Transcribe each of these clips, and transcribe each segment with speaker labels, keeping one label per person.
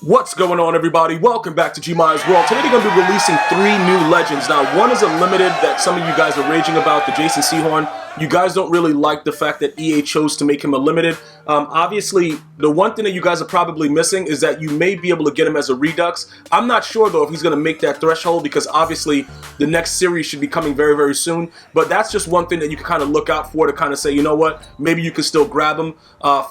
Speaker 1: What's going on, everybody? Welcome back to GmiasWorld. Today they're going to be releasing 3 new legends. Now, one is a limited that some of you guys are raging about, the Jason SEHORN. You guys don't really like the fact that EA chose to make him a limited. Obviously, the one thing that you guys are probably missing is that you may be able to get him as a Redux. I'm not sure, though, if he's going to make that threshold because obviously the next series should be coming very, very soon. But that's just one thing that you can kind of look out for to kind of say, you know what, maybe you can still grab him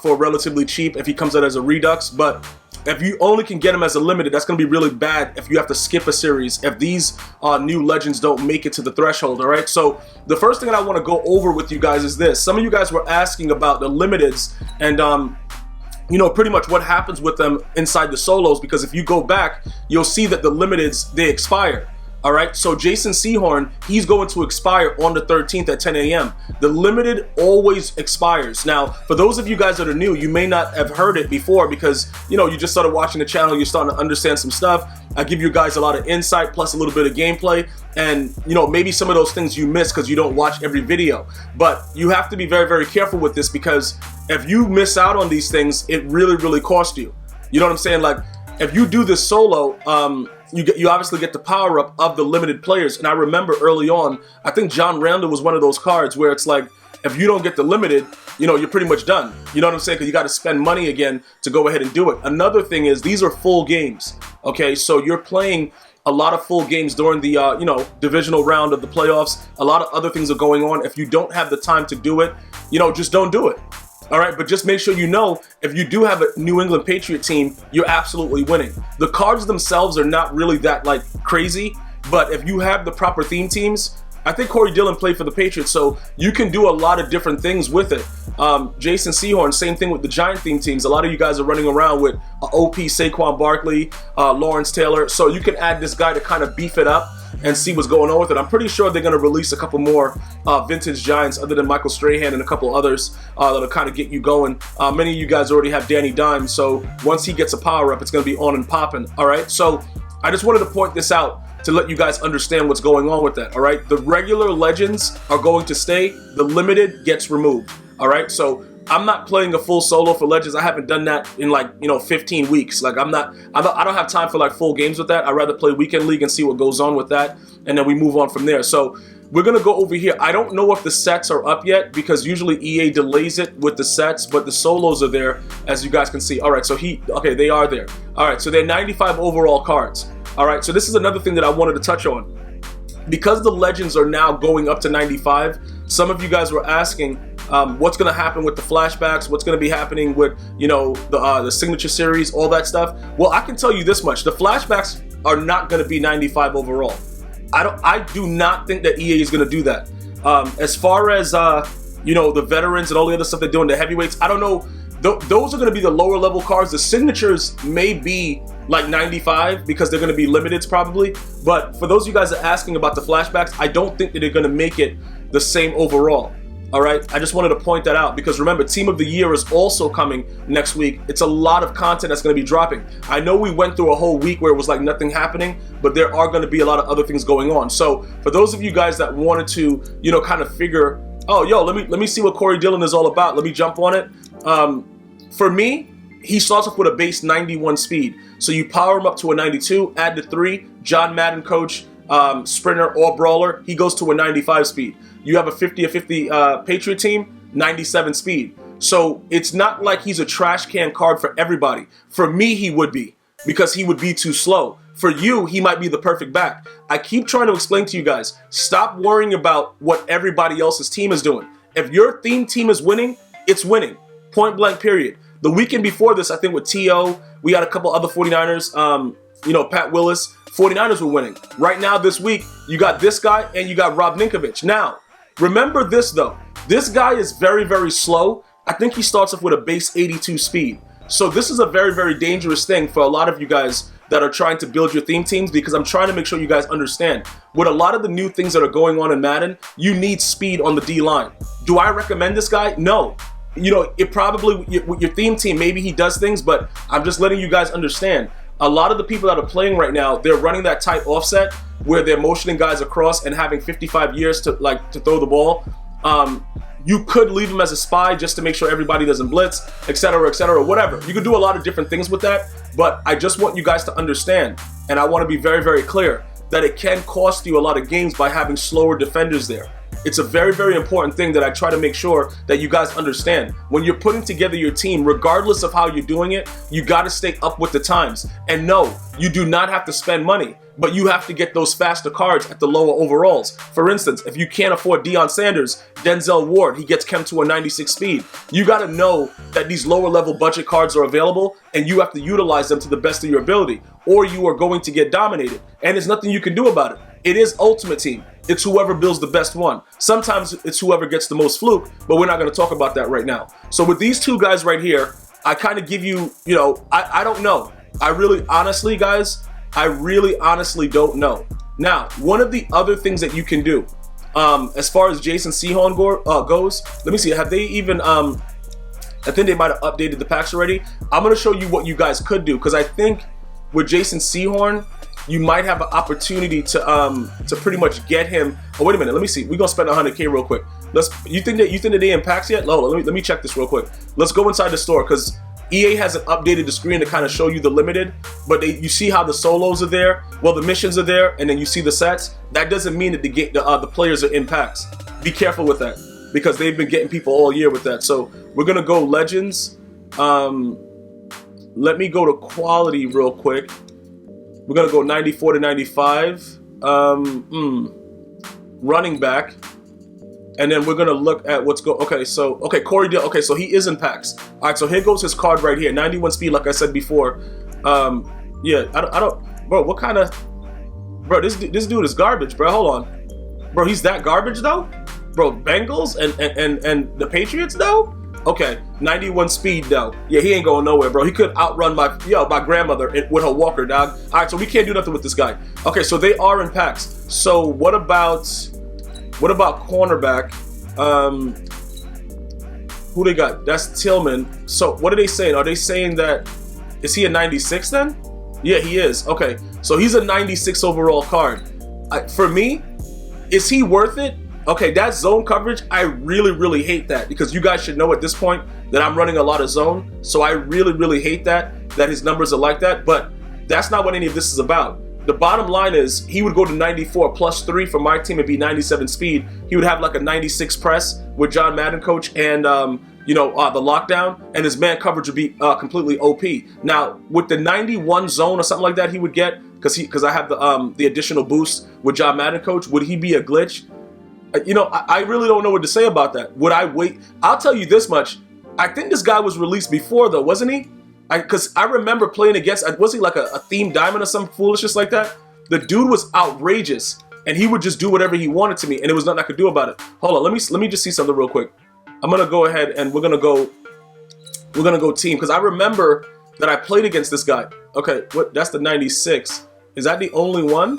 Speaker 1: for relatively cheap if he comes out as a Redux. But if you only can get him as a limited, that's going to be really bad if you have to skip a series, if these new legends don't make it to the threshold, all right? So the first thing that I want to go over with you guys is this. Some of you guys were asking about the limiteds and, you know, pretty much what happens with them inside the solos, because if you go back, you'll see that the limiteds, they expire. All right, so Jason SEHORN, he's going to expire on the 13th at 10 a.m. The limited always expires. Now, for those of you guys that are new, you may not have heard it before because, you know, you just started watching the channel, you're starting to understand some stuff. I give you guys a lot of insight plus a little bit of gameplay, and, you know, maybe some of those things you miss because you don't watch every video. But you have to be very, very careful with this because if you miss out on these things, it really, really costs you. You know what I'm saying? Like, if you do this solo, you obviously get the power up of the limited players. And I remember early on, I think John Randall was one of those cards where it's like, if you don't get the limited, you know, you're pretty much done. You know what I'm saying? Because you got to spend money again to go ahead and do it. Another thing is these are full games. Okay, so you're playing a lot of full games during the you know, divisional round of the playoffs. A lot of other things are going on. If you don't have the time to do it, you know, just don't do it. All right, but just make sure you know, if you do have a New England Patriot team, you're absolutely winning. The cards themselves are not really that, like, crazy, but if you have the proper theme teams, I think Corey Dillon played for the Patriots, so you can do a lot of different things with it. Jason SEHORN, same thing with the Giant theme teams. A lot of you guys are running around with OP Saquon Barkley, Lawrence Taylor, so you can add this guy to kind of beef it up and see what's going on with it. I'm pretty sure they're going to release a couple more vintage Giants other than Michael Strahan and a couple others that'll kind of get you going. Many of you guys already have Danny Dimes, so once he gets a power up, it's going to be on and popping. All right, so I just wanted to point this out to let you guys understand what's going on with that. All right, the regular legends are going to stay. The limited gets removed. All right, so I'm not playing a full solo for legends. I haven't done that in, like, you know, 15 weeks. Like, I don't have time for like full games with that. I'd rather play weekend league and see what goes on with that, and then we move on from there. So we're gonna go over here. I don't know if the sets are up yet because usually EA delays it with the sets, but the solos are there, as you guys can see. All right, so okay, they are there. All right, so they're 95 overall cards. All right, so this is another thing that I wanted to touch on. Because the legends are now going up to 95, some of you guys were asking what's going to happen with the flashbacks, what's going to be happening with, you know, the signature series, all that stuff. Well, I can tell you this much: the flashbacks are not going to be 95 overall. I do not think that EA is going to do that. As far as you know, the veterans and all the other stuff they're doing, the heavyweights, I don't know. Those are going to be the lower level cards. The signatures may be like 95 because they're going to be limiteds probably. But for those of you guys that are asking about the flashbacks, I don't think that they're going to make it the same overall. All right, I just wanted to point that out because remember, Team of the Year is also coming next week. It's a lot of content that's going to be dropping. I know we went through a whole week where it was like nothing happening, but there are going to be a lot of other things going on. So for those of you guys that wanted to, you know, kind of figure, oh, yo, let me see what Corey Dillon is all about. Let me jump on it. For me, he starts off with a base 91 speed. So you power him up to a 92, add the 3, John Madden coach, sprinter or brawler, he goes to a 95 speed. You have a 50 Patriot team, 97 speed. So it's not like he's a trash can card for everybody. For me, he would be, because he would be too slow. For you, he might be the perfect back. I keep trying to explain to you guys, stop worrying about what everybody else's team is doing. If your theme team is winning, it's winning. Point blank, period. The weekend before this, I think with T.O., we had a couple other 49ers, you know, Pat Willis, 49ers were winning. Right now, this week, you got this guy and you got Rob Ninkovich. Now, remember this, though. This guy is very, very slow. I think he starts off with a base 82 speed. So this is a very, very dangerous thing for a lot of you guys that are trying to build your theme teams, because I'm trying to make sure you guys understand. With a lot of the new things that are going on in Madden, you need speed on the D-line. Do I recommend this guy? No. You know, it probably, with your theme team, maybe he does things, but I'm just letting you guys understand. A lot of the people that are playing right now, they're running that tight offset where they're motioning guys across and having 55 years to throw the ball. You could leave him as a spy just to make sure everybody doesn't blitz, etc., whatever. You could do a lot of different things with that, but I just want you guys to understand, and I want to be very, very clear, that it can cost you a lot of games by having slower defenders there. It's a very, very important thing that I try to make sure that you guys understand. When you're putting together your team, regardless of how you're doing it, you got to stay up with the times. And no, you do not have to spend money, but you have to get those faster cards at the lower overalls. For instance, if you can't afford Deion Sanders, Denzel Ward, he gets Chem to a 96 speed. You got to know that these lower level budget cards are available and you have to utilize them to the best of your ability, or you are going to get dominated. And there's nothing you can do about it. It is Ultimate Team. It's whoever builds the best one. Sometimes it's whoever gets the most fluke, but we're not going to talk about that right now. So with these two guys right here, I kind of give you, I don't know. I really honestly, guys, I really honestly don't know. Now, one of the other things that you can do, as far as Jason Sehorn goes, let me see, have they even, I think they might have updated the packs already. I'm going to show you what you guys could do, because I think with Jason Sehorn, you might have an opportunity to pretty much get him. Oh, wait a minute, let me see. We're gonna spend 100K real quick. You think that they in packs yet? No, let me check this real quick. Let's go inside the store, because EA hasn't updated the screen to kind of show you the limited, but you see how the solos are there. Well, the missions are there, and then you see the sets. That doesn't mean that the players are in packs. Be careful with that, because they've been getting people all year with that. So we're gonna go Legends. Let me go to quality real quick. We're gonna go 94 to 95. Running back, and then we're gonna look at what's okay, Corey Dillon. Okay, so he is in packs. All right, so here goes his card right here. 91 speed, like I said before. Yeah, I don't, bro. What kind of, bro? This dude is garbage, bro. Hold on, bro. He's that garbage though, bro. Bengals and the Patriots though. Okay, 91 speed though. Yeah, he ain't going nowhere, bro. He could outrun my grandmother with her walker, dog. All right, so we can't do nothing with this guy. Okay, so they are in packs. So what about cornerback? Who they got? That's Tillman. So what are they saying? Are they saying that, is he a 96 then? Yeah, he is. Okay, so he's a 96 overall card. For me, is he worth it? Okay, that zone coverage, I really, really hate that, because you guys should know at this point that I'm running a lot of zone. So I really, really hate that his numbers are like that. But that's not what any of this is about. The bottom line is he would go to 94 plus 3 for my team and be 97 speed. He would have like a 96 press with John Madden coach and the lockdown, and his man coverage would be completely OP. Now with the 91 zone or something like that, he would get, because I have the additional boost with John Madden coach. Would he be a glitch? I really don't know what to say about that. Would I wait? I'll tell you this much. I think this guy was released before though, wasn't he? Because I remember playing against, was he like a themed diamond or some foolishness like that? The dude was outrageous, and he would just do whatever he wanted to me, and there was nothing I could do about it. Hold on, let me just see something real quick. I'm gonna go ahead and we're gonna go team, because I remember that I played against this guy. Okay, that's the 96. Is that the only one?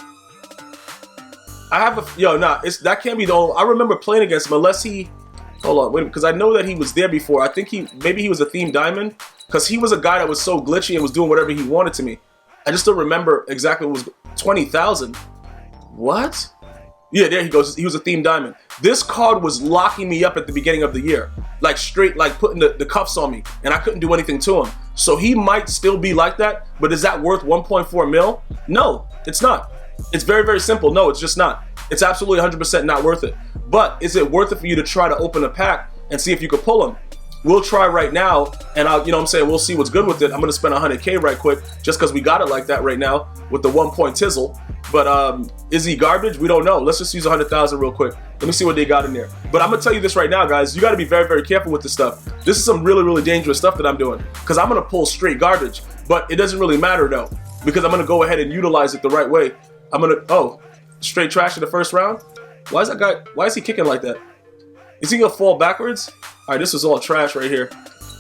Speaker 1: I have that can't be the only. I remember playing against him, unless he, hold on, wait, because I know that he was there before. I think maybe he was a themed diamond, because he was a guy that was so glitchy and was doing whatever he wanted to me. I just don't remember exactly what was 20,000. What? Yeah, there he goes. He was a themed diamond. This card was locking me up at the beginning of the year, like straight, like putting the cuffs on me, and I couldn't do anything to him. So he might still be like that, but is that worth 1.4 mil? No, it's not. It's very, very simple. No, it's just not. It's absolutely 100% not worth it. But is it worth it for you to try to open a pack and see if you could pull them? We'll try right now, and we'll see what's good with it. I'm gonna spend 100K right quick, just because we got it like that right now with the 1 point tizzle. But is he garbage? We don't know. Let's just use 100,000 real quick. Let me see what they got in there. But I'm gonna tell you this right now, guys. You got to be very, very careful with this stuff. This is some really, really dangerous stuff that I'm doing, because I'm gonna pull straight garbage. But it doesn't really matter though, because I'm gonna go ahead and utilize it the right way. I'm gonna straight trash in the first round. Why is he kicking like that? Is he gonna fall backwards? All right, this is all trash right here,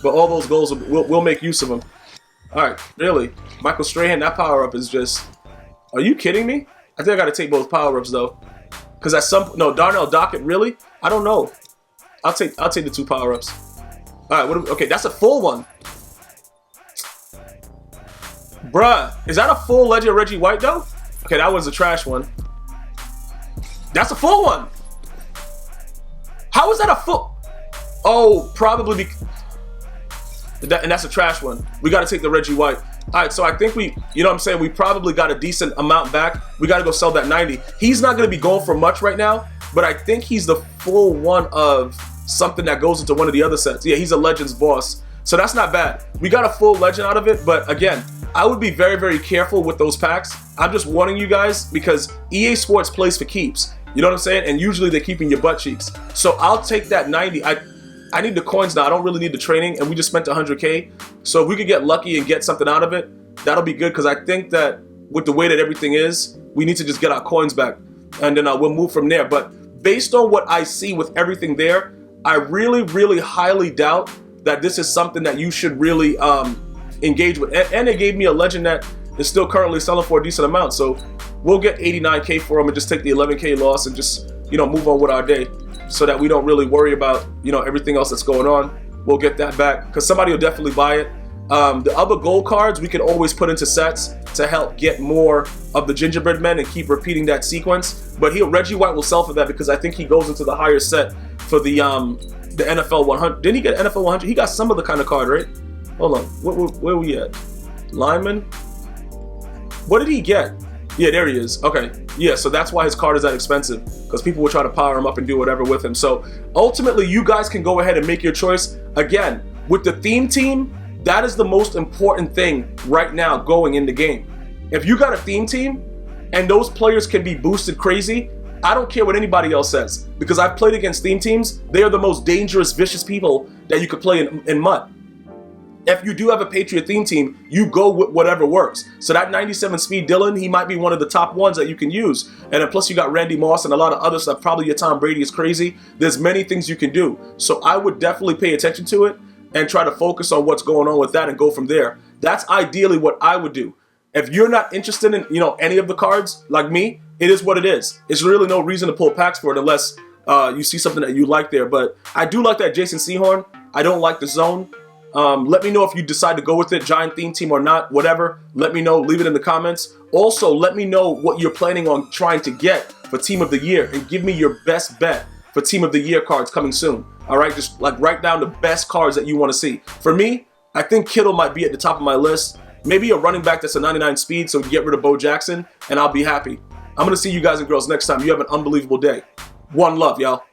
Speaker 1: but all those goals we'll make use of them. All right, really, Michael Strahan, that power up is just. Are you kidding me? I think I gotta take both power ups though, because Darnell Dockett, really? I don't know. I'll take the 2 power ups. All right, okay, that's a full one. Bruh, is that a full Legend Reggie White though? Okay, that one's a trash one. That's a full one. How is that a full? Oh, probably and that's a trash one. We got to take the Reggie White. All right, so I think we, you know what I'm saying, we probably got a decent amount back. We got to go sell that 90. He's not going to be going for much right now, but I think he's the full one of something that goes into one of the other sets. Yeah, he's a Legends boss. So that's not bad. We got a full Legend out of it, but again, I would be very, very careful with those packs. I'm just warning you guys because EA Sports plays for keeps. You know what I'm saying? And usually they're keeping your butt cheeks. So I'll take that 90. I need the coins now. I don't really need the training, and we just spent 100K. So if we could get lucky and get something out of it, that'll be good, because I think that with the way that everything is, we need to just get our coins back, and then we'll move from there. But based on what I see with everything there, I really, really highly doubt that this is something that you should really engage with. And they gave me a Legend that is still currently selling for a decent amount. So we'll get 89K for them and just take the 11K loss and just, you know, move on with our day, so that we don't really worry about, you know, everything else that's going on. We'll get that back because somebody will definitely buy it. The other gold cards we can always put into sets to help get more of the gingerbread men and keep repeating that sequence. But Reggie White will sell for that because I think he goes into the higher set for the NFL 100. Didn't he get NFL 100? He got some of the kind of card, right? Hold on, where are we at? Lineman? What did he get? Yeah, there he is. Okay, yeah, so that's why his card is that expensive, because people will try to power him up and do whatever with him. So ultimately, you guys can go ahead and make your choice. Again, with the theme team, that is the most important thing right now going in the game. If you got a theme team and those players can be boosted crazy, I don't care what anybody else says, because I've played against theme teams. They are the most dangerous, vicious people that you could play in MUT. If you do have a Patriot theme team, you go with whatever works. So that 97 speed Dillon, he might be one of the top ones that you can use. And then plus you got Randy Moss and a lot of other stuff. Probably your Tom Brady is crazy. There's many things you can do. So I would definitely pay attention to it and try to focus on what's going on with that and go from there. That's ideally what I would do. If you're not interested in, you know, any of the cards like me, it is what it is. It's really no reason to pull packs for it unless you see something that you like there. But I do like that Jason Sehorn. I don't like the zone. Let me know if you decide to go with it, Giant theme team or not, whatever. Let me know, leave it in the comments. Also, let me know what you're planning on trying to get for Team of the Year, and give me your best bet for Team of the Year cards coming soon. All right, just like write down the best cards that you want to see. For me, I think Kittle might be at the top of my list. Maybe a running back that's a 99 speed, so we get rid of Bo Jackson, and I'll be happy. I'm going to see you guys and girls next time. You have an unbelievable day. One love, y'all.